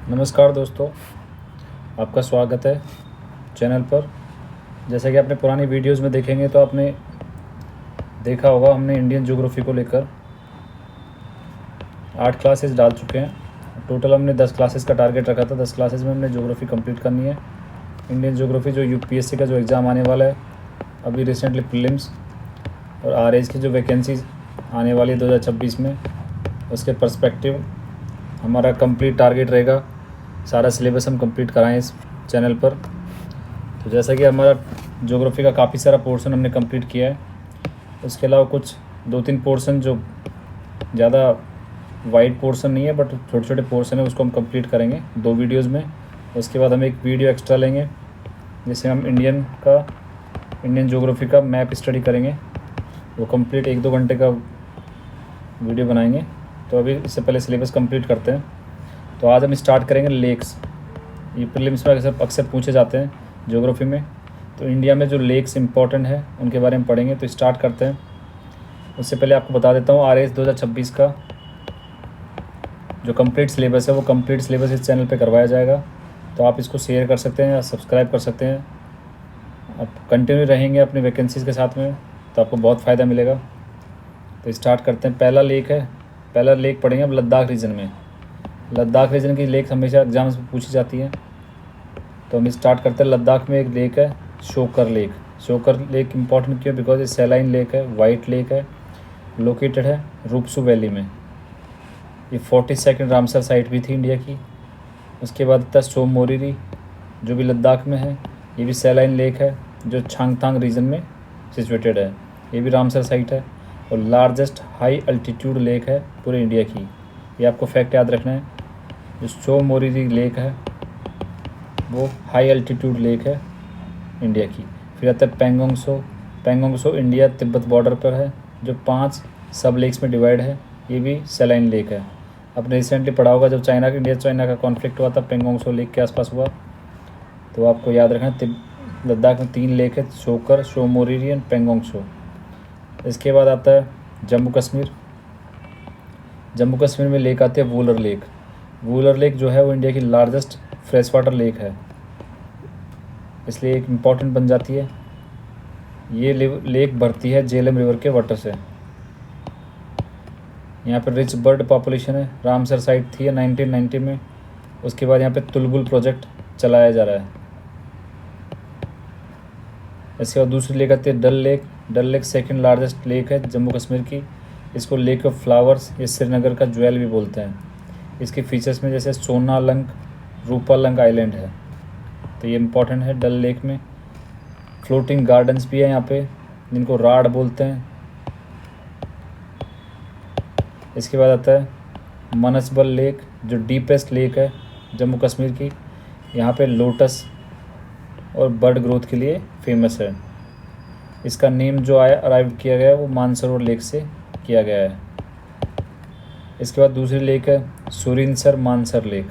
नमस्कार दोस्तों, आपका स्वागत है चैनल पर। जैसा कि आपने पुरानी वीडियोस में देखेंगे तो आपने देखा होगा, हमने इंडियन ज्योग्राफी को लेकर 8 क्लासेस डाल चुके हैं। टोटल हमने 10 क्लासेस का टारगेट रखा था। 10 क्लासेस में हमने ज्योग्राफी कंप्लीट करनी है। इंडियन ज्योग्राफी जो यूपीएससी का जो एग्ज़ाम आने वाला है अभी रिसेंटली, प्रीलिम्स और आरएज की जो वैकेंसीज आने वाली है 2026 में, उसके पर्सपेक्टिव हमारा कंप्लीट टारगेट रहेगा। सारा सिलेबस हम कंप्लीट कराएं इस चैनल पर। तो जैसा कि हमारा ज्योग्राफी का काफ़ी सारा पोर्शन हमने कंप्लीट किया है, उसके अलावा कुछ 2-3 पोर्शन जो ज़्यादा वाइड पोर्शन नहीं है बट छोटे छोटे पोर्शन है, उसको हम कंप्लीट करेंगे 2 वीडियोज़ में। उसके बाद हम एक वीडियो एक्स्ट्रा लेंगे जिससे हम इंडियन ज्योग्राफी का मैप स्टडी करेंगे। वो कंप्लीट 1-2 घंटे का वीडियो बनाएंगे। तो अभी इससे पहले सिलेबस कंप्लीट करते हैं। तो आज हम स्टार्ट करेंगे लेक्स। ये प्रीलिम्स में अक्सर पूछे जाते हैं ज्योग्राफी में। तो इंडिया में जो लेक्स इंपॉर्टेंट है उनके बारे में पढ़ेंगे। तो स्टार्ट करते हैं। उससे पहले आपको बता देता हूँ, आरएस 2026 का जो कंप्लीट सिलेबस है वो कंप्लीट सिलेबस इस चैनल पे करवाया जाएगा। तो आप इसको शेयर कर सकते हैं या सब्सक्राइब कर सकते हैं। आप कंटिन्यू रहेंगे अपनी वैकेंसीज़ के साथ में तो आपको बहुत फ़ायदा मिलेगा। तो स्टार्ट करते हैं। पहला लेक पढ़ेंगे अब लद्दाख रीजन में। लद्दाख रीजन की लेक हमेशा एग्जाम्स में पूछी जाती है। तो हम स्टार्ट करते हैं। लद्दाख में एक लेक है shocker lake. Shocker lake important क्यों? बिकॉज ये सैलाइन लेक है, वाइट लेक है, लोकेटेड है रूपसू वैली में। ये 42nd रामसर साइट भी थी इंडिया की। उसके बाद था सोम मोरिरी जो भी लद्दाख में है। ये भी सैलाइन लेक है जो छांगथांग रीजन में सिचुएटेड है। ये भी रामसर साइट है और लार्जेस्ट हाई अल्टीट्यूड लेक है पूरे इंडिया की। ये आपको फैक्ट याद रखना है। जो सोम मोरिरी लेक है वो हाई अल्टीट्यूड लेक है इंडिया की। फिर आता है पेंगोंगसो इंडिया तिब्बत बॉर्डर पर है जो 5 सब लेक्स में डिवाइड है। ये भी सैलाइन लेक है। आपने रिसेंटली पढ़ा होगा जब इंडिया चाइना का कॉन्फ्लिक्ट हुआ था, पेंगोंगसो लेक के आसपास हुआ। तो आपको याद रखना लद्दाख में 3 लेक है, shocker, Som Moriri and Pangong Tso. इसके बाद आता है जम्मू कश्मीर में लेक आती है वूलर लेक जो है वो इंडिया की लार्जेस्ट फ्रेश वाटर लेक है, इसलिए एक इम्पॉर्टेंट बन जाती है। ये लेक भरती है झेलम रिवर के वाटर से। यहाँ पर रिच बर्ड पॉपुलेशन है। रामसर साइट थी 1990 में। उसके बाद यहाँ पे तुलबुल प्रोजेक्ट चलाया जा रहा है। इसके बाद दूसरी लेक आती है डल लेक 2nd लार्जेस्ट लेक है जम्मू कश्मीर की। इसको लेक ऑफ फ्लावर्स या श्रीनगर का ज्वेल भी बोलते हैं। इसके फीचर्स में जैसे सोनालंग, रूपालंग आइलैंड है। तो ये इम्पॉर्टेंट है। डल लेक में फ्लोटिंग गार्डन्स भी है यहाँ पे जिनको राड बोलते हैं। इसके बाद आता है मनसबल लेक जो डीपेस्ट लेक है जम्मू कश्मीर की। यहाँ पे लोटस और बर्ड ग्रोथ के लिए फेमस है। इसका नेम जो अराइव किया गया है वो मानसरोवर लेक से किया गया है। इसके बाद दूसरी लेक है सुरिनसर मानसर लेक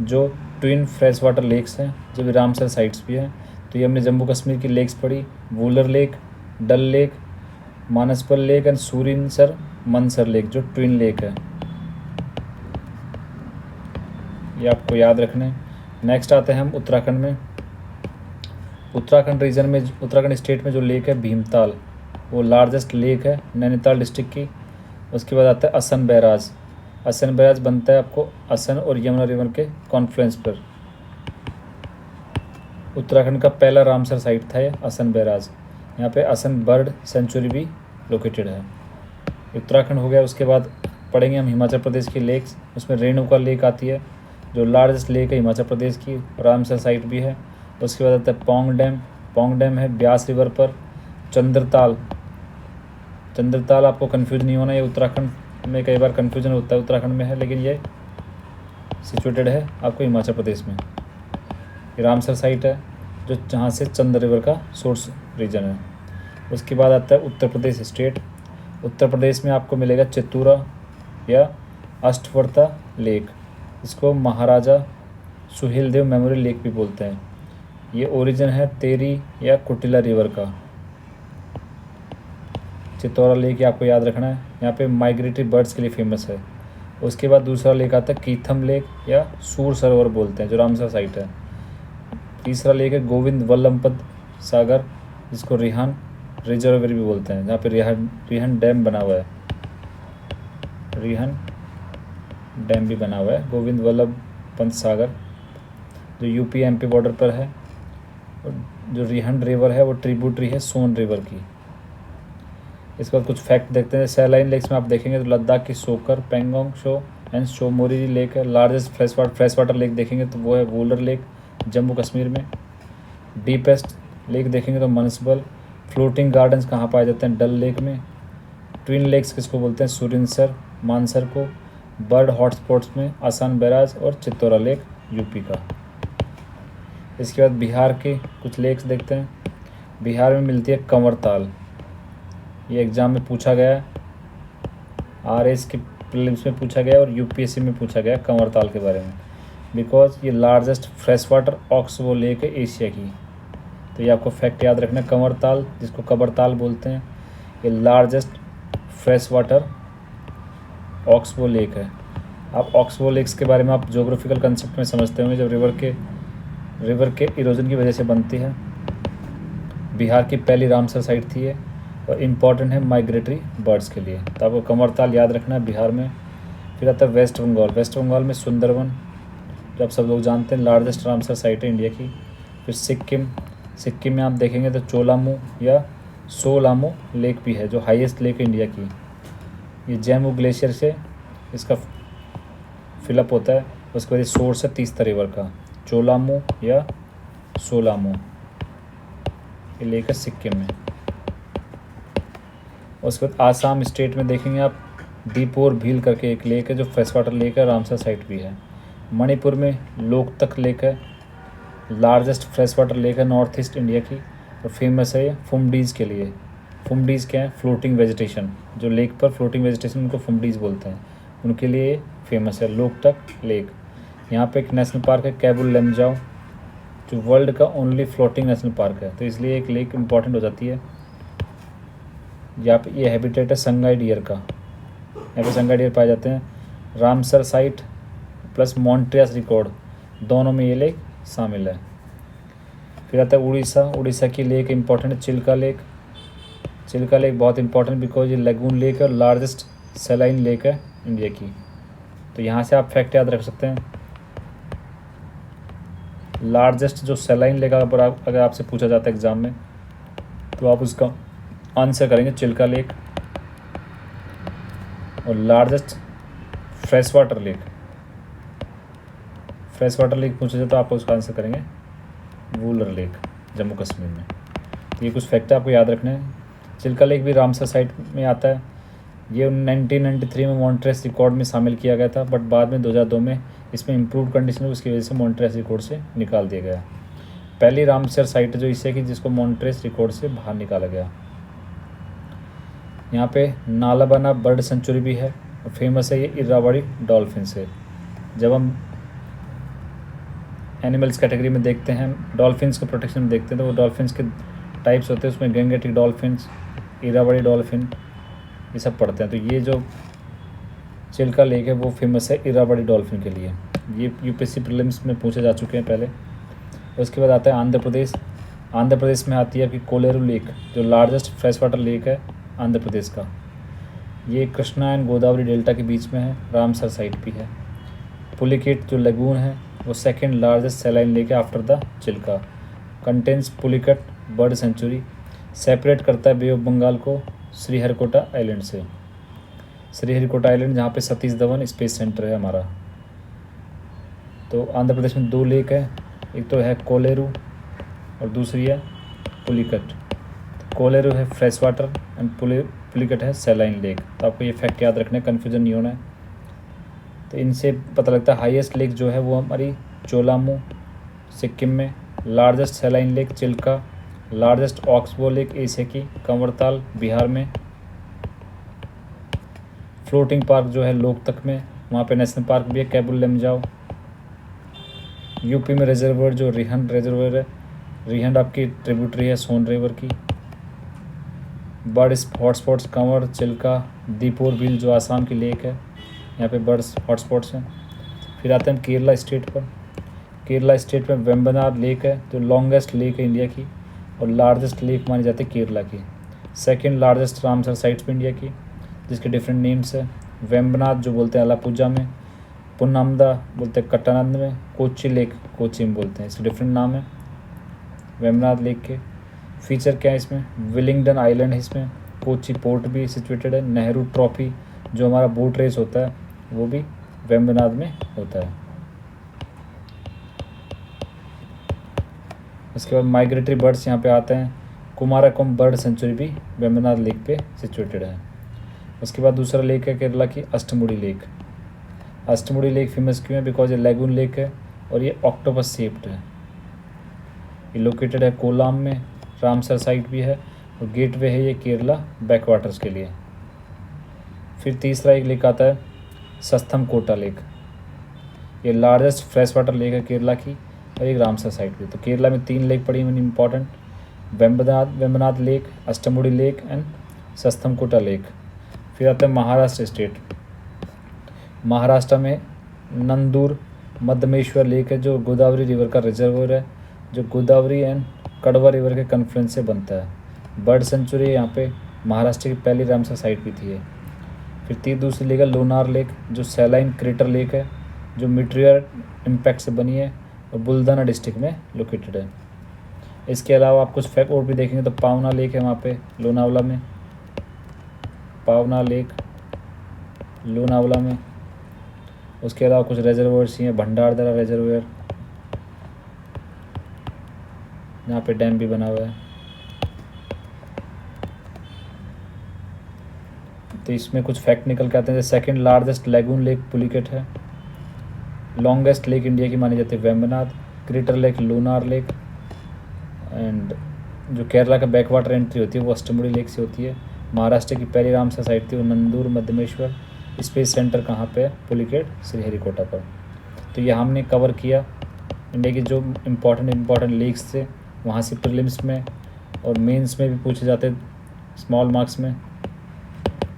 जो ट्विन फ्रेश वाटर लेक्स हैं जो भी रामसर साइट्स भी हैं। तो ये हमने जम्मू कश्मीर की लेक्स पढ़ी, Wular lake, Dal lake, Manasbal lake and Surinsar Mansar lake जो ट्विन लेक है। ये आपको याद रखना है। नेक्स्ट आते हैं हम उत्तराखंड में। उत्तराखंड स्टेट में जो लेक है भीमताल, वो लार्जेस्ट लेक है नैनीताल डिस्ट्रिक्ट की। उसके बाद आता है असन बैराज बनता है आपको असन और यमुना रिवर के कॉन्फ्लुएंस पर। उत्तराखंड का पहला रामसर साइट था ये असन बैराज। यहाँ पे असन बर्ड सेंचुरी भी लोकेटेड है। उत्तराखंड हो गया। उसके बाद पढ़ेंगे हम हिमाचल प्रदेश की लेक्स। उसमें रेणुका लेक आती है जो लार्जेस्ट लेक है हिमाचल प्रदेश की, रामसर साइट भी है। उसके बाद आता है पोंग डैम है ब्यास रिवर पर। चंद्रताल आपको कंफ्यूज नहीं होना, ये उत्तराखंड में कई बार कंफ्यूजन होता है, उत्तराखंड में है लेकिन ये सिचुएटेड है आपको हिमाचल प्रदेश में। ये रामसर साइट है जो जहाँ से चंद्र रिवर का सोर्स रीजन है। उसके बाद आता है उत्तर प्रदेश स्टेट। उत्तर प्रदेश में आपको मिलेगा चित्तूरा या अष्टवर्ता लेक। इसको महाराजा सुहेलदेव मेमोरियल लेक भी बोलते हैं। ये ओरिजिन है तेरी या कुटिला रिवर का। चित्तौरा लेक आपको याद रखना है। यहाँ पे माइग्रेटरी बर्ड्स के लिए फेमस है। उसके बाद दूसरा लेक आता है कीथम लेक या सूर सरोवर बोलते हैं, जो रामसर साइट है। तीसरा लेक है गोविंद वल्लभ पंत सागर, जिसको रिहान रिजर्वर भी बोलते हैं, जहाँ पे रिहन डैम बना हुआ है। रिहन डैम भी बना हुआ है। गोविंद वल्लभ पंत सागर जो यूपी एमपी बॉर्डर पर है। और जो रिहन रिवर है वो ट्रिब्यूटरी है सोन रिवर की। इसके बाद कुछ फैक्ट देखते हैं। सैलाइन लेक्स में आप देखेंगे तो लद्दाख की सोकर, पेंगोंग शो एंड शोमोरी लेक है। लार्जेस्ट फ्रेश वाटर लेक देखेंगे तो वो है वुलर लेक जम्मू कश्मीर में। डीपेस्ट लेक देखेंगे तो मनसबल। फ्लोटिंग गार्डन्स कहाँ पाए जाते हैं? डल लेक में। ट्विन लेक्स किसको बोलते हैं? सुरिनसर मानसर को। बर्ड हॉटस्पॉट्स में आसान बैराज और चित्तौरा लेक यूपी का। इसके बाद बिहार के कुछ लेक्स देखते हैं। बिहार में मिलती है कंवरताल, ये एग्ज़ाम में पूछा गया है, आरएस के प्रीलिम्स में पूछा गया और यूपीएससी में पूछा गया कंवरताल के बारे में, बिकॉज ये largest fresh water oxbow lake है एशिया की। तो ये आपको फैक्ट याद रखना है। कंवरताल, जिसको कबरताल बोलते हैं, ये largest fresh water oxbow lake है। आप ऑक्सबो लेक्स के बारे में आप ज्योग्राफिकल कंसेप्ट में समझते होंगे, जब रिवर के इरोजन की वजह से बनती है। बिहार की पहली रामसर साइट थी ये, और इम्पॉर्टेंट है माइग्रेटरी बर्ड्स के लिए। तो आपको कंवरताल याद रखना है बिहार में। फिर आता है वेस्ट बंगाल। वेस्ट बंगाल में सुंदरवन, जो आप सब लोग जानते हैं, लार्जेस्ट रामसर साइट है इंडिया की। फिर सिक्किम में आप देखेंगे तो चोलामू या सोलामू लेक भी है, जो हाईएस्ट लेक है इंडिया की। ये जैमू ग्लेशियर से इसका फिलअप होता है। उसके बाद सोर्स है तीस्ता रिवर का, चोलामू या सोलामू, ये लेक है सिक्किम में। उसके बाद आसाम स्टेट में देखेंगे आप दीपोर भील करके एक लेक है, जो फ्रेश वाटर लेक है, रामसर साइट भी है। मणिपुर में लोकतक लेक है, लार्जेस्ट फ्रेश वाटर लेक है नॉर्थ ईस्ट इंडिया की, और फेमस है फुमडीज़ के लिए। फुमडीज़ क्या है? फ्लोटिंग वेजिटेशन, जो लेक पर फ्लोटिंग वेजिटेशन उनको फुमडीज़ बोलते हैं, उनके लिए फेमस है लोकतक लेक। यहाँ पे एक नेशनल पार्क है कैबुल लमजाओ, जो वर्ल्ड का ओनली फ्लोटिंग नेशनल पार्क है, तो इसलिए एक लेक इम्पॉर्टेंट हो जाती है। यहाँ पे ये हैबिटेट है संगाई डियर का, यहाँ पे संगाई डियर पाए जाते हैं। रामसर साइट प्लस मॉन्ट्रियस रिकॉर्ड, दोनों में ये लेक शामिल है। फिर आता है उड़ीसा की लेक इम्पॉर्टेंट है चिल्का लेक। चिल्का लेक बहुत इंपॉर्टेंट बिकॉज ये लगून लेक है और लार्जेस्ट सैलाइन लेक है इंडिया की। तो यहाँ से आप फैक्ट याद रख सकते हैं। लार्जेस्ट जो सैलाइन लेक अगर आपसे पूछा जाता है एग्ज़ाम में, तो आप उसका आंसर करेंगे चिल्का लेक। और लार्जेस्ट फ्रेश वाटर लेक पूछा जाए तो आप उसका आंसर करेंगे वुलर लेक जम्मू कश्मीर में। तो ये कुछ फैक्ट आपको याद रखने हैं। चिल्का लेक भी रामसर साइट में आता है। ये 1993 में मॉन्ट्रियस रिकॉर्ड में शामिल किया गया था, बट बाद में 2002 में इसमें इम्प्रूव कंडीशन है, उसकी वजह से मॉन्ट्रियस रिकॉर्ड से निकाल दिया गया। पहली रामसर साइट जो इससे कि जिसको मॉन्ट्रियस रिकॉर्ड से बाहर निकाला गया। यहाँ पे नालाबाना बर्ड सेंचुरी भी है और फेमस है ये इरावदी डॉल्फिन से। जब हम एनिमल्स कैटेगरी में देखते हैं, डॉल्फिन्स को प्रोटेक्शन में देखते हैं, तो वो डॉल्फिन्स के टाइप्स होते हैं, उसमें गैंगेटिक डॉल्फिन्स, इरावदी डॉल्फिन, ये सब पढ़ते हैं। तो ये जो चिल्का लेक है वो फेमस है इरावदी डॉल्फिन के लिए। ये यूपीएससी प्रीलिम्स में पूछे जा चुके हैं पहले। उसके बाद आता है आंध्र प्रदेश। आंध्र प्रदेश में आती है आपकी कोलेरू लेक, जो लार्जेस्ट फ्रेश वाटर लेक है आंध्र प्रदेश का। ये कृष्णा एंड गोदावरी डेल्टा के बीच में है, रामसर साइट भी है। पुलिकेट जो लगून है वो सेकेंड लार्जेस्ट सैलाइन लेक है after the Chilika. Contains Pulicat bird sanctuary. Separate करता है बे ऑफ बंगाल को श्रीहरिकोटा आइलैंड से। श्रीहरिकोटा आइलैंड जहाँ पे सतीश धवन स्पेस सेंटर है हमारा। तो आंध्र प्रदेश में 2 लेक है, एक तो है कोलेरू और दूसरी है पुलिकट। कोलेरू है फ्रेश वाटर एंड पुलिकट है सैलाइन लेक। तो आपको ये फैक्ट याद रखना है, कन्फ्यूजन नहीं होना है। तो इनसे पता लगता है हाईएस्ट लेक जो है वो हमारी चोलामू सिक्किम में, largest saline lake Chilika, largest oxbow lake Asia की कंवरताल बिहार में, फ्लोटिंग पार्क जो है लोकतक में, वहाँ पे नेशनल पार्क भी है कैबुल लमजाओ। यूपी में रिजर्वर जो रिहन रिजर्वर है, रिहन आपकी ट्रिब्यूटरी है सोन रिवर की। बर्ड हॉटस्पॉट्स कंवर, चिल्का, दीपोर बिल जो आसाम की लेक है, यहाँ पे बर्ड्स हॉटस्पॉट्स हैं। फिर आते हैं केरला स्टेट पर। केरला स्टेट में वेम्बनाड लेक है जो लॉन्गेस्ट लेक है इंडिया की और लार्जेस्ट लेक मानी जाती है केरला की। सेकंड लार्जेस्ट रामसर साइट्स भी इंडिया की, जिसके डिफरेंट नेम्स है। वेम्बनाड जो बोलते हैं अलापूजा में, पुन्नामदा बोलते हैं कट्टानंद में, कोची लेक कोची में बोलते हैं, इसके डिफरेंट नाम है वेम्बनाड लेक के। फीचर क्या है इसमें, विलिंगडन आइलैंड है इसमें, कोची पोर्ट भी सिचुएटेड है, नेहरू ट्रॉफी जो हमारा बोट रेस होता है वो भी वेम्बनाड में होता है। उसके बाद माइग्रेटरी बर्ड्स यहाँ पे आते हैं। कुमारकोम बर्ड सेंचुरी भी वेम्बनाड लेक पे सिचुएटेड है। उसके बाद दूसरा लेक है केरला की Ashtamudi lake. Ashtamudi lake famous क्यों है, बिकॉज ये लैगून लेक है और ये ऑक्टोपस शेप्ड है। ये लोकेटेड है कोलाम में, रामसर साइट भी है और गेटवे है ये केरला बैकवाटर्स के लिए। फिर तीसरा एक लेक आता है सस्थम कोटा लेक। ये लार्जेस्ट फ्रेश वाटर लेक है केरला की और एक रामसर साइट भी। तो केरला में 3 लेक पड़ी हुई important, Vembanad lake, Ashtamudi lake and Sasthamcotta lake. फिर आता है महाराष्ट्र स्टेट। महाराष्ट्र में नंदूर मध्यमेश्वर लेक है जो गोदावरी रिवर का रिजर्वर है, जो गोदावरी एंड कड़वा रिवर के कन्फ्लुएंस से बनता है। बर्ड सेंचुरी यहाँ पे महाराष्ट्र की पहली रामसर साइट भी थी। फिर दूसरी लेक है लोनार लेक जो सैलाइन क्रेटर लेक है जो मीटियोर इम्पैक्ट से बनी है और बुल्दाना डिस्ट्रिक्ट में लोकेटेड है। इसके अलावा आप कुछ फैक्ट और भी देखेंगे तो पावना लेक है वहाँ पे लोनावला में, पावना लेक लोनावला में। उसके अलावा कुछ रिजर्वर्स ही हैं, भंडारदरा रिजर्वर, यहाँ पे डैम भी बना हुआ है। तो इसमें कुछ फैक्ट निकल के आते हैं। Second largest lagoon lake Pulicat है, लॉन्गेस्ट लेक इंडिया की मानी जाती है Vembanad, crater lake Lonar lake, and जो केरला का बैकवाटर एंट्री होती है वो अष्टमुड़ी लेक से होती है। महाराष्ट्र की पहली रामसर साइट थी वो नंदूर मध्यमेश्वर। स्पेस सेंटर कहाँ पे है, पुलिकेट श्रीहरिकोटा पर। तो ये हमने कवर किया इंडिया की जो इम्पॉर्टेंट लेक्स थे, वहाँ से प्रीलिम्स में और मेंस में भी पूछे जाते स्मॉल मार्क्स में।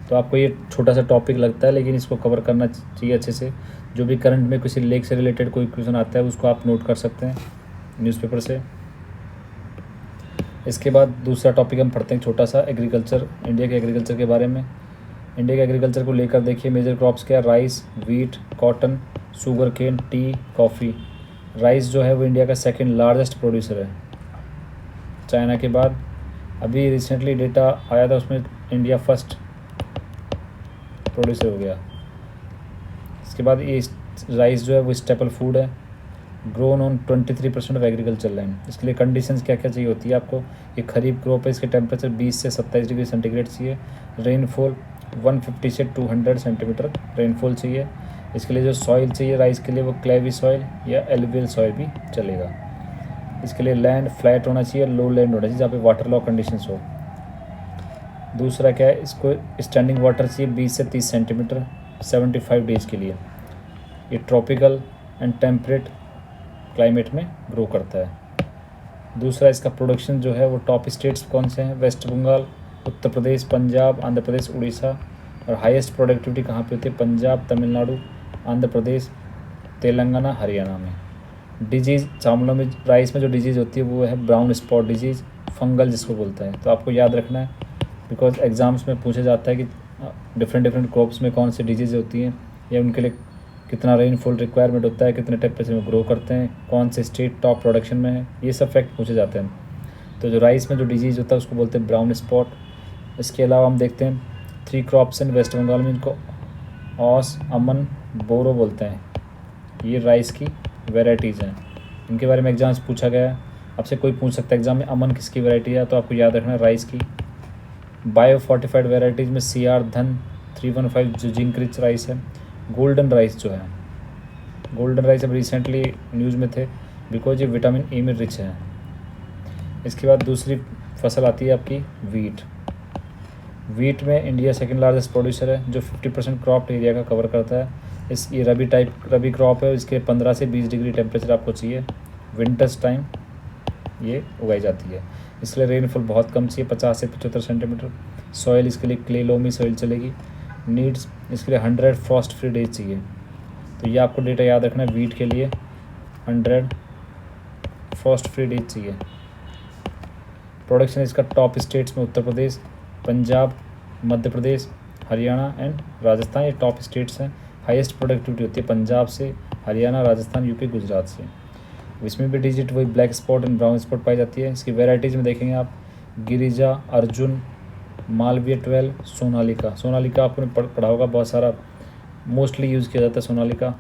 तो आपको ये छोटा सा टॉपिक लगता है लेकिन इसको कवर करना चाहिए अच्छे से। जो भी करंट में किसी लेक से रिलेटेड कोई क्वेश्चन आता है उसको आप नोट कर सकते हैं न्यूज़पेपर से। इसके बाद दूसरा टॉपिक हम पढ़ते हैं छोटा सा, एग्रीकल्चर, इंडिया के एग्रीकल्चर के बारे में। इंडिया के एग्रीकल्चर को लेकर देखिए मेजर क्रॉप्स क्या है, rice, wheat, cotton, sugar cane, tea, coffee. Rice जो है वो इंडिया का सेकंड लार्जेस्ट प्रोड्यूसर है चाइना के बाद। अभी रिसेंटली डेटा आया था उसमें इंडिया फर्स्ट प्रोड्यूसर हो गया। इसके बाद ये राइस जो है वो स्टेपल फूड है, grown on 23% of agriculture land. इसके लिए कंडीशंस क्या क्या चाहिए होती है आपको, ये खरीफ क्रॉप है, इसके टेम्परेचर 20 से 27 डिग्री सेंटीग्रेड चाहिए, रेनफॉल 150 से 200 सेंटीमीटर रेनफॉल चाहिए। इसके लिए जो सॉइल चाहिए राइस के लिए वो क्लेवी सॉइल या एलुवियल सॉइल भी चलेगा। इसके लिए लैंड फ्लैट होना चाहिए, लो लैंड होना चाहिए जहाँ पे वाटर लॉ कंडीशंस हो। दूसरा क्या है, इसको स्टैंडिंग वाटर चाहिए 20 से 30 सेंटीमीटर 75 डेज के लिए। ये ट्रॉपिकल एंड टेम्परेट क्लाइमेट में ग्रो करता है। दूसरा इसका प्रोडक्शन जो है वो टॉप स्टेट्स कौन से हैं, वेस्ट बंगाल, उत्तर प्रदेश, पंजाब, आंध्र प्रदेश, उड़ीसा। और हाईएस्ट प्रोडक्टिविटी कहाँ पे होती है, पंजाब, तमिलनाडु, आंध्र प्रदेश, तेलंगाना, हरियाणा में। डिजीज़ चावलों में, राइस में जो डिजीज़ होती है वो है ब्राउन स्पॉट डिजीज़, फंगल जिसको बोलता है। तो आपको याद रखना है बिकॉज एग्ज़ाम्स में पूछा जाता है कि डिफरेंट क्रॉप्स में कौन सी डिजीज़ होती हैं या उनके लिए कितना रेनफॉल रिक्वायरमेंट होता है, कितने टेम्परेचर में ग्रो करते हैं, कौन से स्टेट टॉप प्रोडक्शन में है, ये सब फैक्ट पूछे जाते हैं। तो जो राइस में जो डिजीज़ होता है उसको बोलते हैं ब्राउन स्पॉट। इसके अलावा हम देखते हैं 3 क्रॉप्स इन वेस्ट बंगाल में, इनको ऑस, अमन, बोरो बोलते हैं। ये राइस की वेराइटीज़ हैं, इनके बारे में एग्जाम्स पूछा गया है। आपसे कोई पूछ सकता है एग्जाम में अमन किसकी वैरायटी है, तो आपको याद रखना है राइस की। बायो फोर्टिफाइड वेराइटीज़ में CR धन 315 जो जिंक रिच राइस है। गोल्डन राइस जो है, गोल्डन राइस अब रिसेंटली न्यूज़ में थे बिकॉज ये विटामिन ए में रिच है। इसके बाद दूसरी फसल आती है आपकी वीट। वीट में इंडिया सेकंड लार्जेस्ट प्रोड्यूसर है जो 50% क्रॉप एरिया का कवर करता है। ये रबी क्रॉप है, इसके 15 से 20 डिग्री टेम्परेचर आपको चाहिए, विंटर्स टाइम ये उगाई जाती है। इसके लिए रेनफॉल बहुत कम चाहिए, 50 से 75 सेंटीमीटर। सॉइल इसके लिए क्ले लोमी सॉइल चलेगी। नीड्स इसके लिए 100 फ्रॉस्ट फ्री डेज चाहिए। तो ये आपको डेटा याद रखना है, वीट के लिए 100 फ्रॉस्ट फ्री डेज चाहिए। प्रोडक्शन इसका टॉप स्टेट्स में उत्तर प्रदेश, पंजाब, मध्य प्रदेश, हरियाणा एंड राजस्थान, ये टॉप स्टेट्स हैं। हाईएस्ट प्रोडक्टिविटी होती है पंजाब से, हरियाणा, राजस्थान, यूपी, गुजरात से। इसमें भी डिजिट वही black spot and brown spot पाई जाती है। इसकी वेराइटीज़ में देखेंगे आप, गिरिजा, अर्जुन, मालवीय 12, सोनालिका। सोनालिका आपने पढ़ा होगा, बहुत सारा मोस्टली यूज़ किया जाता है सोनालिका।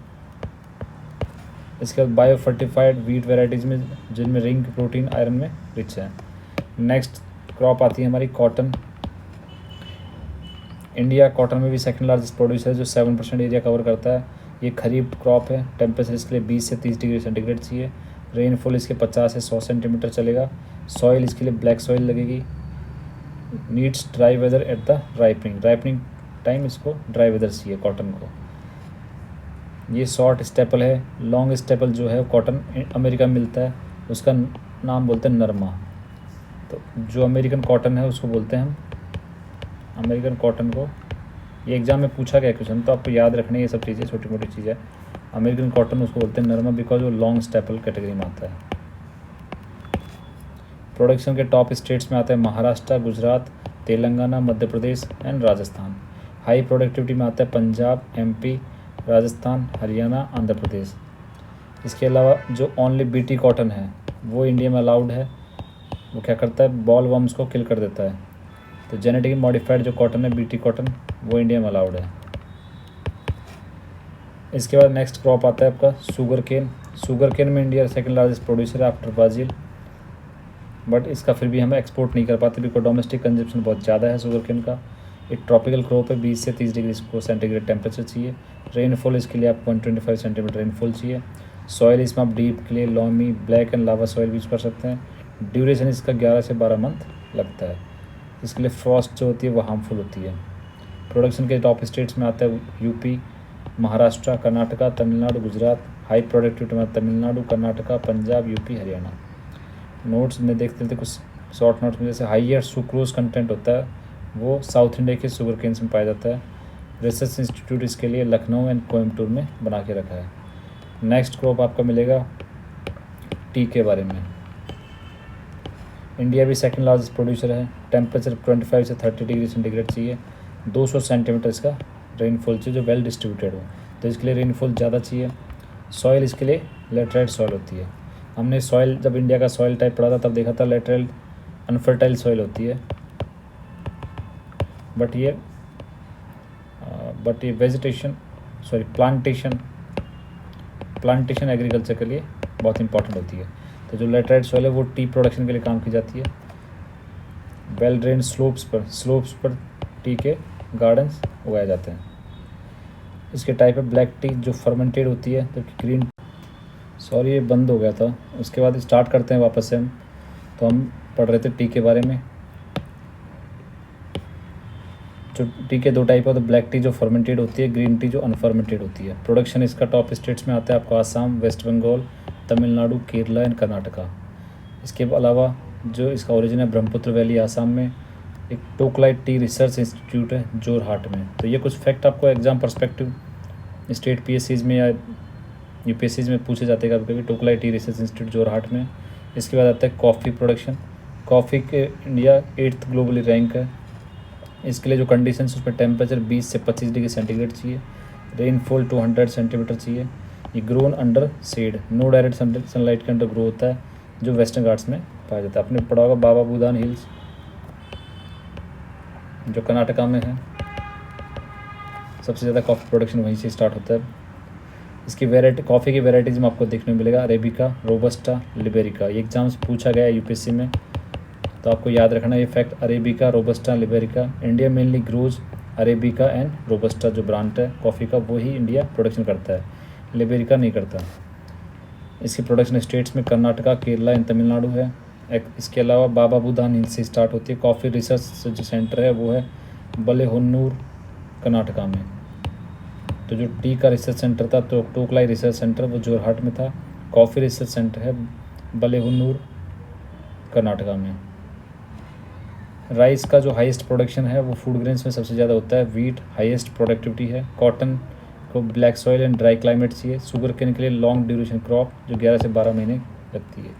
इसके बाद बायो फर्टिफाइड वीट वेराइटीज़ में जिनमें रिंग प्रोटीन आयरन में रिच है। नेक्स्ट क्रॉप आती है हमारी कॉटन। इंडिया कॉटन में भी सेकंड लार्जेस्ट प्रोड्यूसर है, जो 7% एरिया कवर करता है। ये खरीफ क्रॉप है। टेम्परेचर इसके लिए 20 से 30 डिग्री सेंटीग्रेड चाहिए। रेनफॉल इसके 50 से 100 सेंटीमीटर चलेगा। सॉइल इसके लिए ब्लैक सॉइल लगेगी। Needs dry weather at the ripening time इसको ड्राई वेदर चाहिए कॉटन को। ये शॉर्ट स्टेपल है। लॉन्ग स्टेपल जो है कॉटन अमेरिका में मिलता है, उसका नाम बोलते हैं नरमा। तो जो अमेरिकन कॉटन है उसको बोलते हैं हम अमेरिकन कॉटन को। ये एग्जाम में पूछा गया क्वेश्चन, तो आपको याद रखने ये सब चीज़ें, छोटी मोटी चीज़ें। अमेरिकन कॉटन उसको बोलते हैं नरमा, बिकॉज वो लॉन्ग स्टेपल कैटेगरी में आता है। प्रोडक्शन के टॉप स्टेट्स में आता है Maharashtra, Gujarat, Telangana, Madhya Pradesh and Rajasthan. High productivity में आता है पंजाब, एमपी, राजस्थान, हरियाणा, आंध्र प्रदेश। इसके अलावा जो ओनली बीटी कॉटन है वो इंडिया में अलाउड है। वो क्या करता है, बॉल वर्म्स को किल कर देता है। तो जेनेटिकली मॉडिफाइड जो कॉटन है बीटी कॉटन, वो इंडिया में अलाउड है। इसके बाद नेक्स्ट क्रॉप आता है आपका शुगर केन। शुगर केन में इंडिया सेकंड लार्जेस्ट प्रोड्यूसर है आफ्टर ब्राज़ील, बट इसका फिर भी हम एक्सपोर्ट नहीं कर पाते बिकॉज डोमेस्टिक कंजप्शन बहुत ज़्यादा है शुगर केन का। एक ट्रॉपिकल क्रॉप है, 20 से 30 डिग्री इसको सेंटीग्रेड टेम्परेचर चाहिए। रेनफॉल इसके लिए आपको 125 सेंटीमीटर रेनफॉल चाहिए। सॉइल इसमें आप डीप के लिए loamy, black and lava soil use कर सकते हैं। ड्यूरेशन इसका 11 से 12 मंथ लगता है। इसके लिए फ्रॉस्ट जो होती है वो हार्मफुल होती है। प्रोडक्शन के टॉप स्टेट्स में आता है UP, Maharashtra, Karnataka, Tamil Nadu, Gujarat. High productivity में तमिलनाडु, कर्नाटका, पंजाब, यूपी, हरियाणा। नोट्स में देखते थे कुछ शॉर्ट नोट्स में, जैसे हाइयर सुक्रोज कंटेंट होता है वो साउथ इंडिया के शुगर केन्स में पाया जाता है। रिसर्च इंस्टीट्यूट इसके लिए लखनऊ एंड कोयम्बटूर में बना के रखा है। नेक्स्ट क्रॉप आपका मिलेगा टी के बारे में। इंडिया भी सेकंड लार्जेस्ट प्रोड्यूसर है। टेम्परेचर 25 से 30 डिग्री सेंटीग्रेड चाहिए। 200 सेंटीमीटर इसका रेनफॉल चाहिए जो वेल डिस्ट्रीब्यूटेड हो, तो इसके लिए रेनफॉल ज़्यादा चाहिए। सॉइल इसके लिए लेटराइट सॉइल होती है। हमने सॉइल जब इंडिया का सॉइल टाइप पढ़ा था तब देखा था लेटरल अनफर्टाइल सॉइल होती है, बट ये प्लांटेशन एग्रीकल्चर के लिए बहुत इंपॉर्टेंट होती है। तो जो लेटराइट सॉइल है वो टी प्रोडक्शन के लिए काम की जाती है। वेल ड्रेन स्लोप्स पर टी के गार्डन्स उगाए जाते हैं। इसके टाइप है ब्लैक टी जो फर्मेंटेड होती है, जबकि ग्रीन, सॉरी ये बंद हो गया था। उसके बाद स्टार्ट करते हैं वापस से हम। तो हम पढ़ रहे थे टी के बारे में। जो टी के दो टाइप है, तो ब्लैक टी जो फर्मेंटेड होती है, ग्रीन टी जो अनफर्मेंटेड होती है। प्रोडक्शन इसका टॉप स्टेट्स में आता है आपको आसाम, वेस्ट बंगाल, तमिलनाडु, केरला एंड कर्नाटका। इसके अलावा जो इसका ओरिजिन है ब्रह्मपुत्र वैली आसाम में। एक टोकलाइट टी रिसर्च इंस्टीट्यूट है जोरहाट में। तो ये कुछ फैक्ट आपको एग्जाम पर्सपेक्टिव स्टेट पीएससीज में या यूपीएससीज में पूछे जाते हैं कभी कभी। टोकलाइट टी रिसर्च इंस्टीट्यूट जोरहाट में। इसके बाद आता है कॉफ़ी प्रोडक्शन। कॉफ़ी के इंडिया 8th ग्लोबली रैंक है। इसके लिए जो कंडीशन है उसमें टेम्परेचर 20 से 25 डिग्री सेंटीग्रेड चाहिए। रेनफॉल 200 सेंटीमीटर चाहिए। ये grown under shade, no direct sunlight के अंडर ग्रो होता है, जो वेस्टर्न घाट्स में पाया जाता है। आपने पढ़ा होगा बाबा बुदान हिल्स जो कर्नाटका में है। सबसे ज़्यादा कॉफ़ी प्रोडक्शन वहीं से स्टार्ट होता है। इसकी वेराइटी, कॉफ़ी की वेराइटीज़ में आपको देखने को मिलेगा अरेबिका, रोबस्टा, लिबेरिका। ये एग्जाम्स पूछा गया है यूपीएससी में, तो आपको याद रखना ये fact. Arabica, robusta, liberica. India mainly grows arabica and robusta जो ब्रांड है कॉफ़ी का, वही इंडिया प्रोडक्शन करता है, लिबेरिका नहीं करता। इसकी प्रोडक्शन स्टेट्स में कर्नाटका, केरला एंड तमिलनाडु है। इसके अलावा बाबा बुदान हिल से स्टार्ट होती है। कॉफ़ी रिसर्च जो सेंटर है वो है बलेहोन्नूर, कर्नाटका में। तो जो टी का रिसर्च सेंटर था तो टोकलाई रिसर्च सेंटर वो जोरहाट में था। कॉफ़ी रिसर्च सेंटर है बलेहोन्नूर, कर्नाटका में। राइस का जो हाईएस्ट प्रोडक्शन है वो फूड ग्रेन्स में सबसे ज़्यादा होता है। वीट हाईएस्ट प्रोडक्टिविटी है। कॉटन को black soil and dry climate चाहिए। शुगर केन के लिए लॉन्ग ड्यूरेशन क्रॉप जो 11 से 12 महीने लगती है।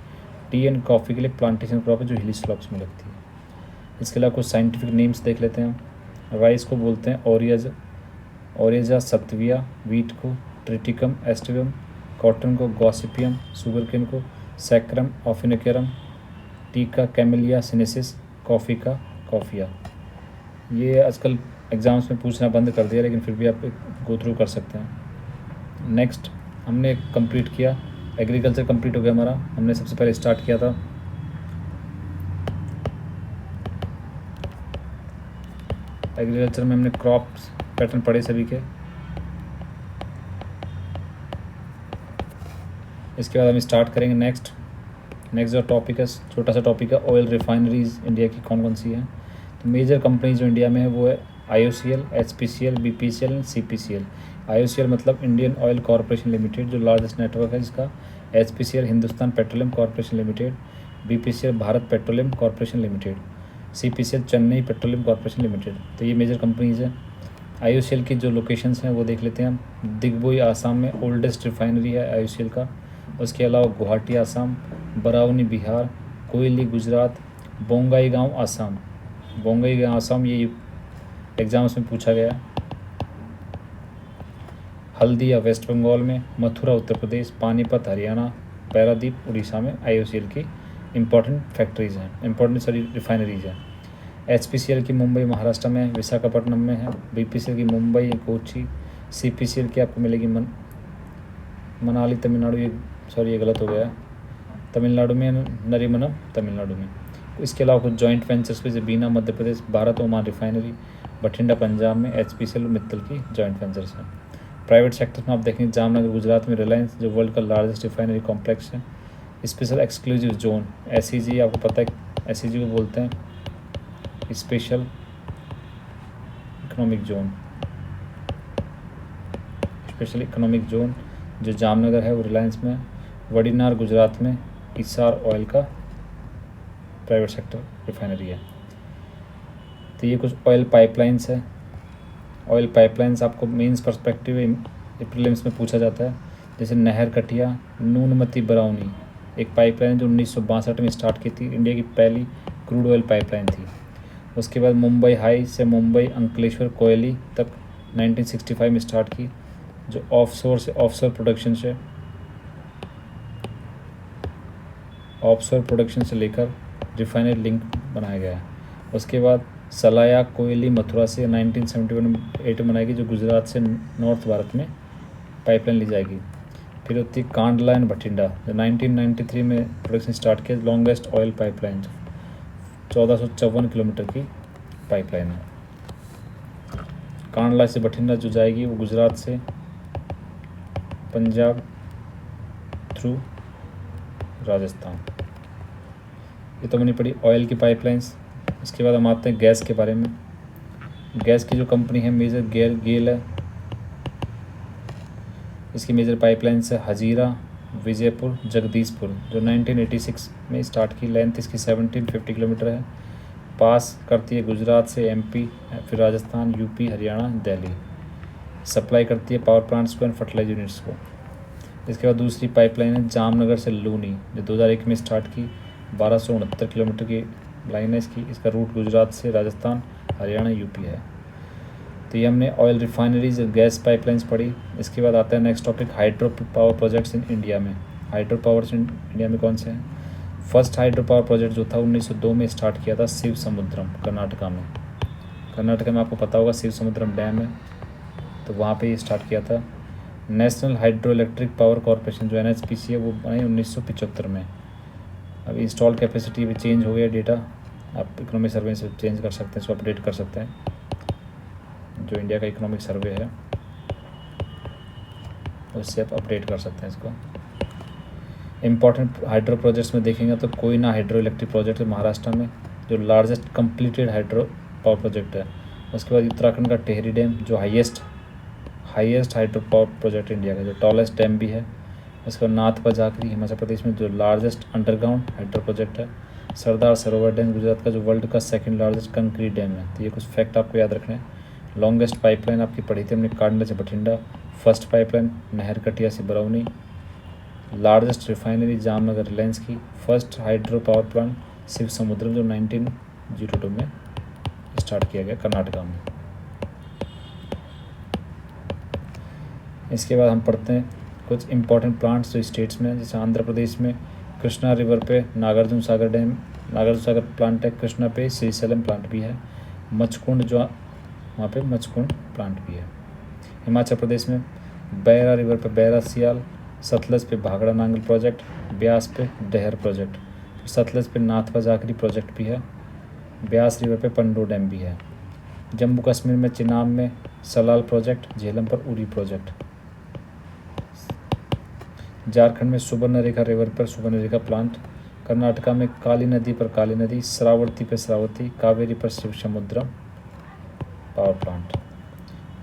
टी एंड कॉफ़ी के लिए प्लांटेशन क्रॉप है जो हिली स्लॉप्स में लगती है। इसके अलावा कुछ साइंटिफिक नेम्स देख लेते हैं। राइस को बोलते हैं ओरिएजा सत्विया, वीट को ट्रिटिकम एस्टिवम, कॉटन को गॉसिपियम, शुगर केन को सैक्रम ऑफिनिकरम, टी का कैमेलिया सिनेसिस, कॉफ़ी का कॉफिया। ये आजकल एग्ज़ाम्स में पूछना बंद कर दिया, लेकिन फिर भी आप गो थ्रू कर सकते हैं। नेक्स्ट हमने कंप्लीट किया, एग्रीकल्चर कंप्लीट हो गया हमारा। हमने सबसे पहले स्टार्ट किया था एग्रीकल्चर में, हमने क्रॉप्स पैटर्न पढ़े सभी के। इसके बाद हम स्टार्ट करेंगे नेक्स्ट जो टॉपिक है, छोटा सा टॉपिक है, ऑयल रिफाइनरीज इंडिया की कौन कौन सी हैं। तो मेजर कंपनीज जो इंडिया में है वो है IOCL, HPCL, BPCL and CPCL। IOCL मतलब इंडियन ऑयल कॉरपोरेशन लिमिटेड जो लार्जेस्ट नेटवर्क है इसका। HPCL Hindustan petroleum corporation limited. BPCL Bharat petroleum corporation limited. CPCL Chennai petroleum corporation limited. तो ये मेजर कंपनीज हैं। IOCL की जो लोकेशंस हैं वो देख लेते हैं हम। दिग्बोई आसाम में ओल्डेस्ट रिफाइनरी है IOCL का। उसके अलावा गुवाहाटी आसाम, बराउनी बिहार, कोयली गुजरात, बोंगाईगांव आसाम ये एग्जाम्स में पूछा गया। हल्दिया वेस्ट बंगाल में, मथुरा उत्तर प्रदेश, पानीपत हरियाणा, पारादीप उड़ीसा में IOCL की इम्पोर्टेंट रिफाइनरीज हैं। HPCL की मुंबई महाराष्ट्र में, विशाखापट्टनम में है। BPCL की मुंबई कोची। CPCL की आपको मिलेगी मनाली तमिलनाडु, ये गलत हो गया, तमिलनाडु में, नरीमनम तमिलनाडु में। इसके अलावा कुछ जॉइंट वेंचर्स पे जैसे बीना मध्य प्रदेश, भारत ओमान रिफाइनरी, बठिंडा पंजाब में HPCL मित्तल की जॉइंट वेंचर्स हैं। प्राइवेट सेक्टर में आप देखेंगे जामनगर गुजरात में रिलायंस जो वर्ल्ड का लार्जेस्ट रिफाइनरी कॉम्प्लेक्स है। स्पेशल एक्सक्लूसिव जोन SEZ आपको पता है, SEZ को बोलते हैं स्पेशल इकोनॉमिक जोन जो जामनगर है वो रिलायंस में। वडीनार गुजरात में हिसार ऑयल का प्राइवेट सेक्टर रिफाइनरी है। तो ये कुछ ऑयल पाइपलाइंस है। ऑयल पाइपलाइंस आपको मेंस पर्सपेक्टिव प्रीलिम्स में पूछा जाता है। जैसे नहर कटिया नूनमती बराउनी एक पाइपलाइन जो 1962 में स्टार्ट की थी, इंडिया की पहली क्रूड ऑयल पाइपलाइन थी। उसके बाद मुंबई हाई से मुंबई अंकलेश्वर कोयली तक 1965 में स्टार्ट की, जो ऑफशोर प्रोडक्शन से लेकर रिफाइनरी लिंक बनाया गया है। उसके बाद सलाया कोयली मथुरा से 1971 में बनाई गई, जो गुजरात से नॉर्थ भारत में पाइपलाइन ली जाएगी। फिर होती है कांडला एंड बठिंडा जो 1993 में प्रोडक्शन स्टार्ट किया, लॉन्गेस्ट ऑयल पाइपलाइन 1454 किलोमीटर की पाइपलाइन है। कांडला से बठिंडा जो जाएगी वो गुजरात से पंजाब थ्रू राजस्थान। ये तो मैंने पढ़ी ऑयल की पाइपलाइंस। इसके बाद हम आते हैं गैस के बारे में। गैस की जो कंपनी है मेजर गेल है। इसकी मेजर पाइपलाइंस है हजीरा, विजयपुर, जगदीशपुर जो 1986 में स्टार्ट की। लेंथ इसकी 1750 किलोमीटर है। पास करती है गुजरात से MP, फिर राजस्थान, UP, हरियाणा, दिल्ली। सप्लाई करती है पावर प्लांट्स को एंड फर्टिलाइजर यूनिट्स को। इसके बाद दूसरी पाइपलाइन है जामनगर से लूनी जो 2001 में स्टार्ट की। 1269 किलोमीटर की लाइन है इसका रूट गुजरात से राजस्थान, हरियाणा, UP है। तो ये हमने ऑयल रिफाइनरीज गैस पाइपलाइंस पढ़ी। इसके बाद आता है next topic hydro power projects in India में। हाइड्रो पावर्स इंडिया में कौन से हैं? फर्स्ट हाइड्रो पावर प्रोजेक्ट जो था 1902 में स्टार्ट किया था शिव समुद्रम कर्नाटका में। कर्नाटका में आपको पता होगा शिव समुद्रम डैम है, तो वहाँ पे ये स्टार्ट किया था। National hydro electric power corporation जो NHPC है वो बनाई 1975 में। अब इंस्टॉल कैपेसिटी भी चेंज हो गया, डेटा आप इकोनॉमिक सर्वे से चेंज कर सकते हैं, इसको अपडेट कर सकते हैं। जो इंडिया का इकोनॉमिक सर्वे है उससे आप अपडेट कर सकते हैं इसको। इम्पॉर्टेंट हाइड्रो प्रोजेक्ट्स में देखेंगे तो कोयना हाइड्रो इलेक्ट्रिक प्रोजेक्ट है महाराष्ट्र में, जो largest completed hydro power project है। उसके बाद उत्तराखंड का टेहरी डैम जो highest hydro power project India का, जो टॉलेस्ट डैम भी है। उसके बाद नाथ पजाकरी हिमाचल प्रदेश में जो लार्जेस्ट अंडरग्राउंड हाइड्रो प्रोजेक्ट है। सरदार सरोवर डैम गुजरात का जो वर्ल्ड का सेकंड लार्जेस्ट कंक्रीट डैम है। तो ये कुछ फैक्ट आपको याद रखने हैं। लॉन्गेस्ट पाइपलाइन आपकी पढ़ी थी हमने, कांडला से Bathinda. First pipeline Naharkatiya से बरौनी। लार्जेस्ट रिफाइनरी जामनगर रिलायंस की। First hydro power plant Shivasamudram जो 1902 में स्टार्ट किया गया कर्नाटका में। इसके बाद हम पढ़ते हैं कुछ इंपॉर्टेंट प्लांट्स जो स्टेट्स में हैं। जैसे आंध्र प्रदेश में कृष्णा रिवर पे नागार्जुन सागर डैम, नागार्जुन सागर प्लांट है। कृष्णा पे श्रीशैलम प्लांट भी है। मचकुंड जो वहाँ पे मचकुंड प्लांट भी है। हिमाचल प्रदेश में बैरा रिवर पे बैरा सियाल। सतलज पे भाखड़ा नांगल प्रोजेक्ट। ब्यास पे डहर प्रोजेक्ट। सतलज पे नाथपा जाखरी प्रोजेक्ट भी है। ब्यास रिवर पे पंडो डैम भी है। जम्मू कश्मीर में चिनाब में सलाल प्रोजेक्ट। झेलम पर उरी प्रोजेक्ट। झारखंड में सुवर्णरेखा रिवर पर सुवर्णरेखा प्लांट। कर्नाटका में काली नदी पर काली नदी। श्रावती पर श्रावती। कावेरी पर Shivasamudram power plant.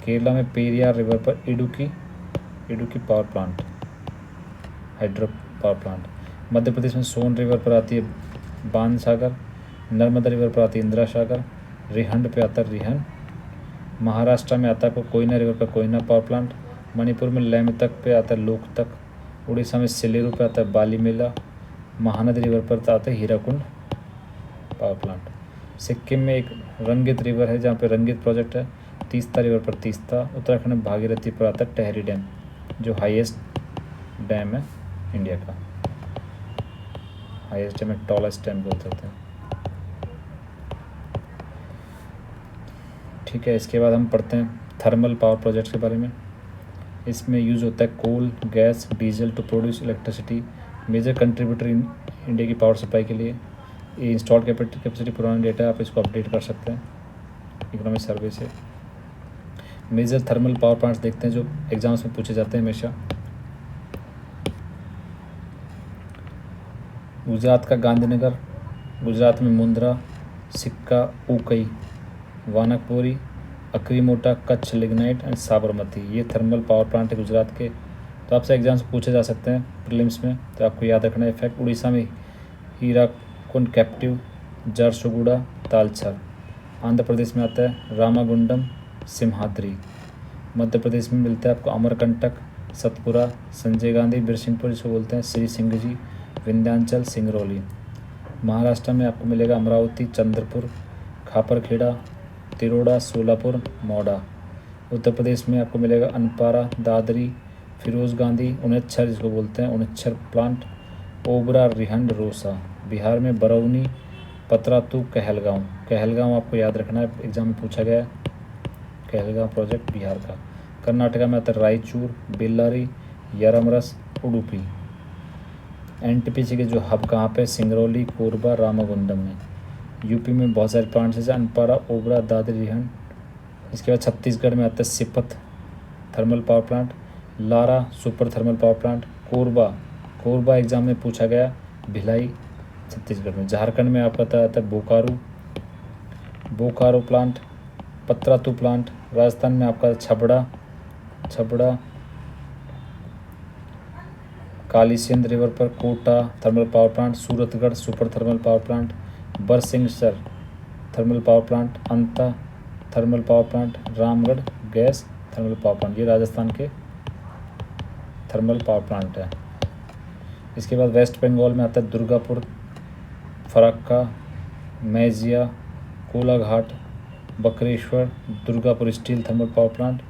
Kerala में पेरियार रिवर पर Idukki power plant, hydro power plant. Madhya Pradesh में सोन रिवर पर आती है बान सागर। नर्मदा रिवर पर आती है इंदिरा सागर। रिहंड पे आता है रिहन। महाराष्ट्र में आता है कोयना रिवर पर कोयना पावर प्लांट। मणिपुर में लैमतक पे आता है लोकतक। उड़ीसा में सिलेरू पे आता है बाली मेला। महानदी रिवर पर आता है हीराकुंड पावर प्लांट। सिक्किम में एक रंगित रिवर है जहाँ पे रंगित प्रोजेक्ट है। तीस्ता रिवर पर तीस्ता। उत्तराखंड में भागीरथी पर आता है टेहरी डैम जो हाईएस्ट डैम है इंडिया का। हाईएस्ट डैम, टॉलेस्ट डैम बोल सकते हैं। ठीक है, इसके बाद हम पढ़ते हैं थर्मल पावर प्रोजेक्ट्स के बारे में। इसमें यूज़ होता है coal, gas, diesel to produce electricity. Major contributor India की पावर सप्लाई के लिए। ये इंस्टॉल्ड कैपेसिटी पुराना डेटा है, आप इसको अपडेट कर सकते हैं इकोनॉमिक सर्वे से। मेजर थर्मल पावर प्लांट्स देखते हैं जो एग्जाम्स में पूछे जाते हैं हमेशा। गुजरात का गांधीनगर, गुजरात में मुंद्रा, सिक्का, उकई, वानकपोरी, अक्रीमोटा, कच्छ लिग्नाइट एंड साबरमती, ये थर्मल पावर प्लांट है गुजरात के। तो आपसे एग्जाम्स पूछे जा सकते हैं प्रीलिम्स में, तो आपको याद रखना है फैक्ट। उड़ीसा में हीराकुंड कैप्टिव, झारसुगुड़ा, तालचर। आंध्र प्रदेश में आता है रामागुंडम, सिम्हाद्री। मध्य प्रदेश में मिलता है आपको अमरकंटक, सतपुरा, संजय गांधी, बिरसिंहपुर जिसको बोलते हैं, श्री सिंह जी, विंध्याचल, सिंगरौली। महाराष्ट्र में आपको मिलेगा अमरावती, चंद्रपुर, खापरखेड़ा, तिरोड़ा, सोलापुर, मौडा। उत्तर प्रदेश में आपको मिलेगा अनपारा, दादरी, फिरोज गांधी, उनच्छर जिसको बोलते हैं उनच्छर प्लांट, ओबरा, रिहंड, रोसा। बिहार में बरौनी, पतरातू, कहलगांव। कहलगांव आपको याद रखना है, एग्जाम में पूछा गया है कहलगांव प्रोजेक्ट बिहार का। कर्नाटका में आता है रायचूर, बेल्लारी, यरमरस, उडुपी। एनटीपीसी के जो हब कहाँ पे, सिंगरौली, कोरबा, रामागुंडम में। यूपी में बहुत सारे प्लांट्स जैसे अनपारा, ओबरा, दादरी, रिहंड। इसके बाद छत्तीसगढ़ में आता है Sipat thermal power plant, Lara super thermal power plant, Korba exam में पूछा गया, भिलाई छत्तीसगढ़ में। झारखंड में आपका आता है बोकारो प्लांट, पतरातू प्लांट। राजस्थान में आपका छबड़ा, कालीसिंध रिवर पर Kota thermal power plant, Suratgarh super thermal power plant, Barsingsar thermal power plant, Anta thermal power plant, Ramgarh gas thermal power plant. ये राजस्थान के थर्मल पावर प्लांट है। इसके बाद वेस्ट बंगाल में आता है Durgapur, Farakka, Mejia, Kolaghat, Bakreshwar, Durgapur steel thermal power plant,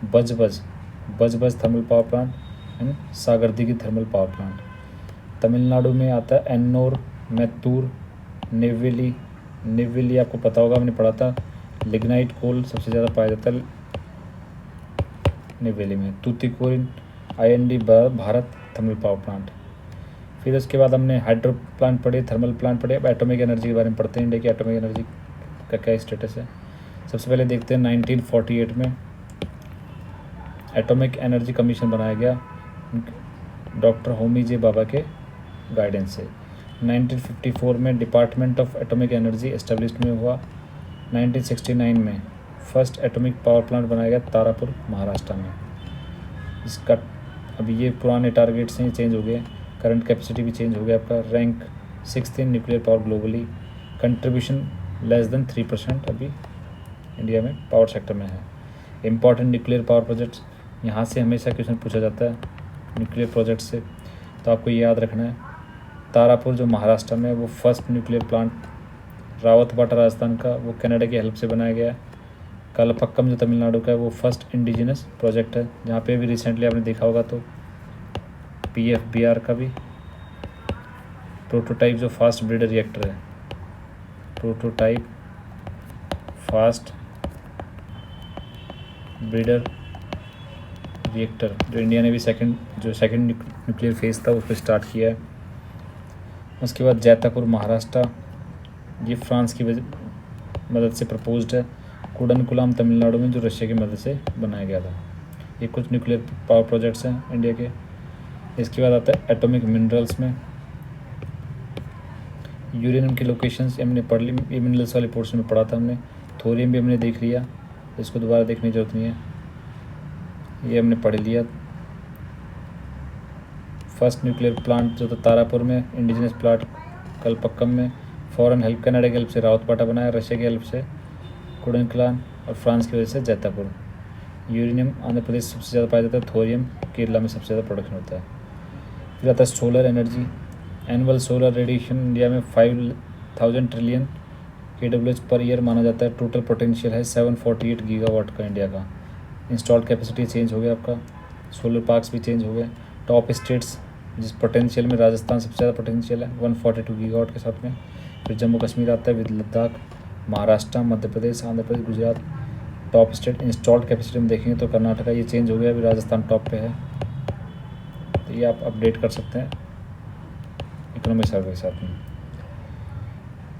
Budge Budge thermal power plant and Sagardighi thermal power plant. Tamil Nadu में आता है एन्नोर, मैत्तूर, नेवेली आपको पता होगा, हमने पढ़ा था। लिग्नाइट कोल सबसे ज़्यादा पाया जाता है नेवेली में। Tuticorin, IND Bharat thermal power plant. फिर उसके बाद हमने हाइड्रो प्लांट पढ़े, थर्मल प्लांट पढ़े। अब एटॉमिक एनर्जी के बारे में पढ़ते हैं, इंडिया की एटॉमिक एनर्जी का क्या स्टेटस है। सबसे पहले देखते हैं 1948 में एटॉमिक एनर्जी कमीशन बनाया गया डॉक्टर होमी जे बाबा के गाइडेंस से। 1954 में department of atomic energy established में हुआ। 1969 में फर्स्ट एटॉमिक पावर प्लांट बनाया गया तारापुर महाराष्ट्र में। इसका अभी ये पुराने टारगेट्स हैं, चेंज हो गए, करंट कैपेसिटी भी चेंज हो गया आपका। Rank 6th in nuclear power globally, contribution less than 3% अभी इंडिया में पावर सेक्टर में है। इम्पॉर्टेंट न्यूक्लियर पावर प्रोजेक्ट्स, यहाँ से हमेशा क्वेश्चन पूछा जाता है न्यूक्लियर प्रोजेक्ट से, तो आपको ये याद रखना है। तारापुर जो महाराष्ट्र में है वो first nuclear plant, Rawatbhata Rajasthan का वो कनाडा की हेल्प से बनाया गया है। कलपक्कम जो तमिलनाडु का है वो फर्स्ट इंडिजिनस प्रोजेक्ट है, जहाँ पे भी रिसेंटली आपने देखा होगा तो PFBR का भी प्रोटोटाइप जो फास्ट ब्रीडर रिएक्टर है, प्रोटोटाइप फास्ट ब्रीडर रिएक्टर, जो इंडिया ने भी सेकंड न्यूक्लियर फेज़ था उसको स्टार्ट किया है। उसके बाद जैतापुर महाराष्ट्र, ये फ्रांस की मदद से प्रपोज्ड है। कुडनकुलाम तमिलनाडु में जो रशिया की मदद से बनाया गया था। ये कुछ न्यूक्लियर पावर प्रोजेक्ट्स हैं इंडिया के। इसके बाद आता है एटॉमिक मिनरल्स में यूरेनियम की लोकेशंस हमने पढ़ ली, ये मिनरल्स वाले पोर्शन में पढ़ा था हमने। थोरियम भी हमने देख लिया, इसको दोबारा देखने की जरूरत नहीं है, ये हमने पढ़ लिया। फर्स्ट न्यूक्लियर प्लांट जो था तारापुर में, इंडिजिनस प्लांट कलपक्कम में, फॉरेन हेल्प कनाडा की हेल्प से रावतबाटा बनाया, रशिया की हेल्प से कुडनकुलाम और फ्रांस की वजह से जैतापुर। यूरेनियम आंध्र प्रदेश सबसे ज़्यादा पाया जाता है, थोरियम केरला में सबसे ज़्यादा प्रोडक्शन होता है। फिर आता है solar energy. Annual solar radiation India में 5000 ट्रिलियन kWh पर ईयर माना जाता है। टोटल पोटेंशियल है 748 गीगावाट का इंडिया का। इंस्टॉल्ड कैपेसिटी चेंज हो गया आपका, सोलर पार्क्स भी चेंज हो गए। टॉप स्टेट्स जिस पोटेंशियल में राजस्थान सबसे ज़्यादा पोटेंशियल है 142 गीगावाट के साथ में। फिर जम्मू कश्मीर आता है with Ladakh, Maharashtra, Madhya Pradesh, Andhra Pradesh, Gujarat. Top state installed capacity में देखेंगे तो कर्नाटका ये चेंज हो गया, अभी राजस्थान टॉप पे है, तो ये आप अपडेट कर सकते हैं इकोनॉमिक सर्वे के साथ में।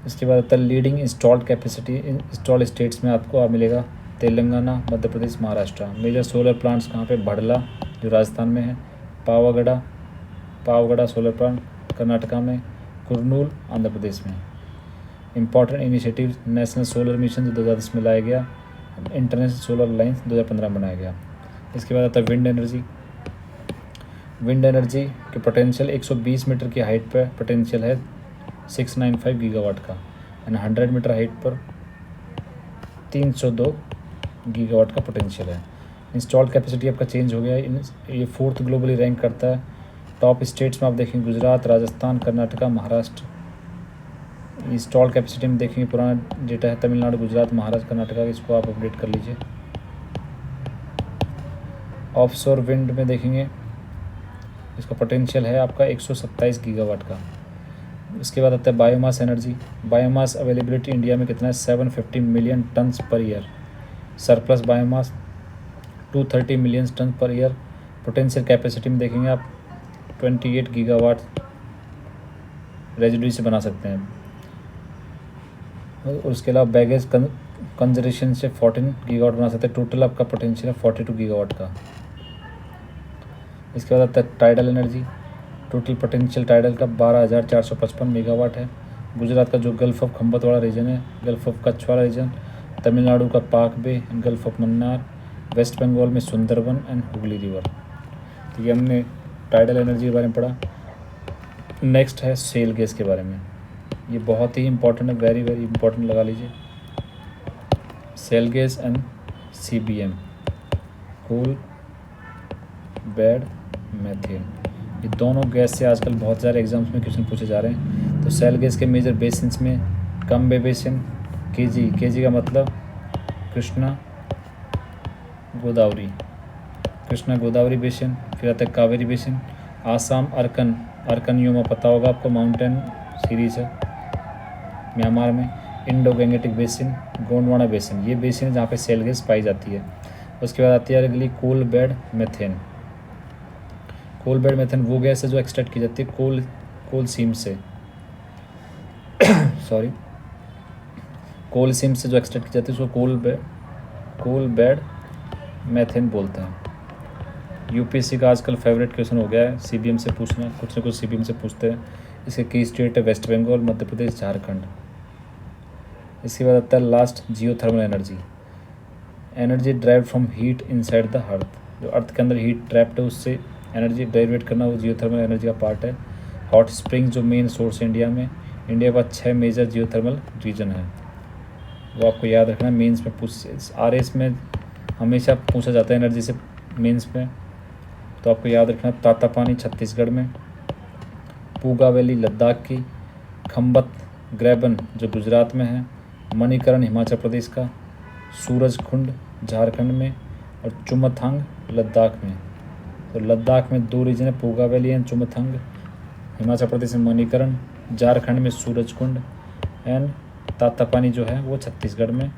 इसके बाद आता है leading installed capacity installed states में आपको मिलेगा Telangana, Madhya Pradesh, Maharashtra. Major solar plants कहाँ पे, भड़ला जो राजस्थान में है, पावगड़ा सोलर प्लांट कर्नाटका में, कुरनूल आंध्र प्रदेश में। Important initiative national solar mission जो 2010 में लाया गया, इंटरनेशनल सोलर अलायंस 2015 में बनाया गया। इसके बाद आता है विंड एनर्जी। विंड एनर्जी के पोटेंशियल 120 मीटर की हाइट पर पोटेंशियल है 695 गीगावाट का, एंड 100 मीटर हाइट पर 302 गीगावाट का पोटेंशियल है। इंस्टॉल्ड कैपेसिटी आपका चेंज हो गया है, ये 4th ग्लोबली रैंक करता है। टॉप स्टेट्स में आप देखेंगे गुजरात, राजस्थान, कर्नाटका, महाराष्ट्र। इंस्टॉल्ड कैपेसिटी में देखेंगे पुराना डेटा है तमिलनाडु, गुजरात, महाराष्ट्र, कर्नाटका, इसको आप अपडेट कर लीजिए। ऑफशोर विंड में देखेंगे इसका पोटेंशियल है आपका 127 गीगावाट का। इसके बाद आता है biomass energy. Biomass availability India में कितना है, 750 million tons per year. Surplus biomass 230 million ton per year. Potential capacity में देखेंगे आप 28 गीगावाट रेजिड्यू से बना सकते हैं। और उसके अलावा बैगेज कंजर्वेशन से 14 गीगावाट बना सकते हैं। टोटल आपका पोटेंशियल है 42 गीगावाट का। इसके बाद आता है tidal energy. Total potential tidal का 12,455 मेगावाट है। गुजरात का जो गल्फ ऑफ खंबत वाला रीजन है, गल्फ ऑफ कच्छ वाला रीजन, तमिलनाडु का Palk bay, gulf of Mannar, west Bengal में सुंदरबन एंड हुगली रिवर। तो ये हमने टाइडल एनर्जी के बारे में पढ़ा। नेक्स्ट है सेल गैस के बारे में, ये बहुत ही इंपॉर्टेंट है, वेरी वेरी इंपॉर्टेंट लगा लीजिए। Shale gas and CBM, coal bed methane, ये दोनों गैस से आजकल बहुत सारे एग्जाम्स में क्वेश्चन पूछे जा रहे हैं। तो सेल गैस के मेजर बेसिन्स में कम्बे बेसिन, केजी का मतलब कृष्णा गोदावरी बेसिन। फिर आता है कावेरी बेसिन, आसाम अरकन योमा पता होगा आपको, माउंटेन सीरीज है म्यांमार में। Indo Gangetic basin, Gondwana basin, ये बेसिन है जहाँ पे सेल गैस पाई जाती है। उसके बाद आती है अगली coal bed methane. Coal bed methane वो गैस है जो एक्सट्रैक्ट की जाती है कोल सीम से सॉरी कोल सीम से जो एक्सट्रैक्ट की जाती है उसको कोल बेड मेथेन बोलते हैं। UPSC का आजकल फेवरेट क्वेश्चन हो गया है CBM से पूछना, कुछ न कुछ CBM से पूछते हैं। इसके की स्टेट है वेस्ट बंगाल, मध्य प्रदेश, झारखंड। इसके बाद आता है last geothermal energy drive from heat inside the earth. जो अर्थ के अंदर हीट ट्रैप्ड है उससे एनर्जी डेरिवेट करना, वो जियोथर्मल एनर्जी का पार्ट है। हॉट स्प्रिंग जो मेन सोर्स है इंडिया में, इंडिया के पास 6 मेजर जियोथर्मल रीजन है, वो आपको याद रखना। मेंस में पूछ RS में हमेशा पूछा जाता है एनर्जी से मेंस में, तो आपको याद रखना तातापानी छत्तीसगढ़ में, पूगा वैली लद्दाख की, खम्बत ग्रैबन जो गुजरात में है, मणिकरण हिमाचल प्रदेश का, सूरजकुंड झारखंड में और चुमथांग लद्दाख में। तो लद्दाख में 2 रीजन है, पूगा वैली एंड चुमथांग, हिमाचल प्रदेश में मणिकरण, झारखंड में सूरजकुंड एंड तातापानी जो है वो छत्तीसगढ़ में,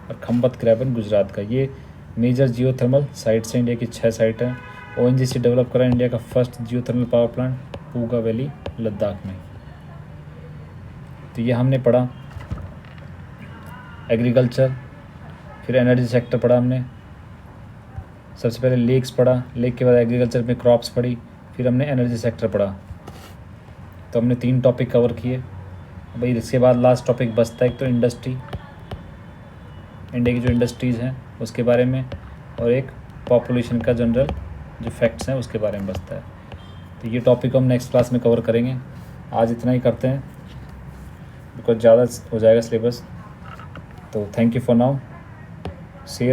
और खम्बत ग्रैबन गुजरात का। ये मेजर जियोथर्मल साइट्स हैं, इंडिया की 6 साइट है। ONGC डेवलप करा इंडिया का first geothermal power plant Puga valley Ladakh में। तो ये हमने पढ़ा एग्रीकल्चर, फिर एनर्जी सेक्टर पढ़ा हमने। सबसे पहले लेक्स पढ़ा, लेक के बाद एग्रीकल्चर में क्रॉप्स पढ़ी, फिर हमने एनर्जी सेक्टर पढ़ा। तो हमने 3 टॉपिक कवर किए। भाई इसके बाद लास्ट टॉपिक बचता है, एक तो इंडस्ट्री, इंडिया की जो इंडस्ट्रीज़ हैं उसके बारे में, और एक पॉपुलेशन का जनरल जो फैक्ट्स हैं उसके बारे में बचता है। तो ये टॉपिक हम नेक्स्ट क्लास में कवर करेंगे। आज इतना ही करते हैं बिकॉज ज़्यादा हो जाएगा सिलेबस। तो thank you for now. Share